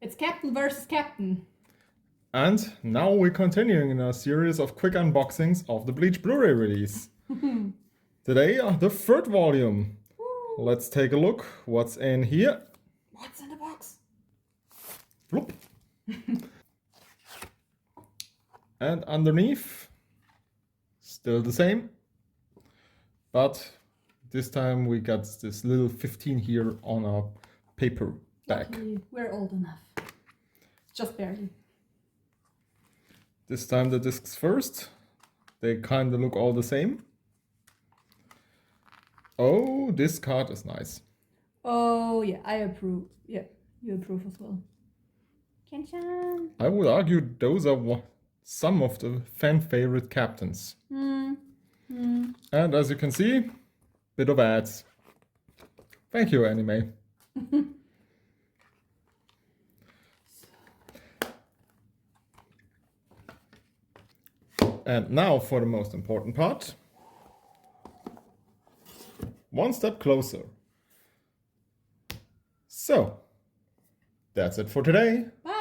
It's Captain versus Captain. And now we're continuing in a series of quick unboxings of the Bleach Blu-ray release. Today, the third volume. Woo. Let's take a look what's in here. What's in the box? Bloop. And underneath, still the same. But this time we got this little 15 here on our paper bag. Luckily, we're old enough. Just barely. This time the discs first. They kind of look all the same. Oh, this card is nice. Oh, yeah, I approve. Yeah, you approve as well. Kenshan. I would argue those are some of the fan favorite captains. And as you can see, bit of ads. Thank you, anime. And now for the most important part. One step closer. So, that's it for today. Bye.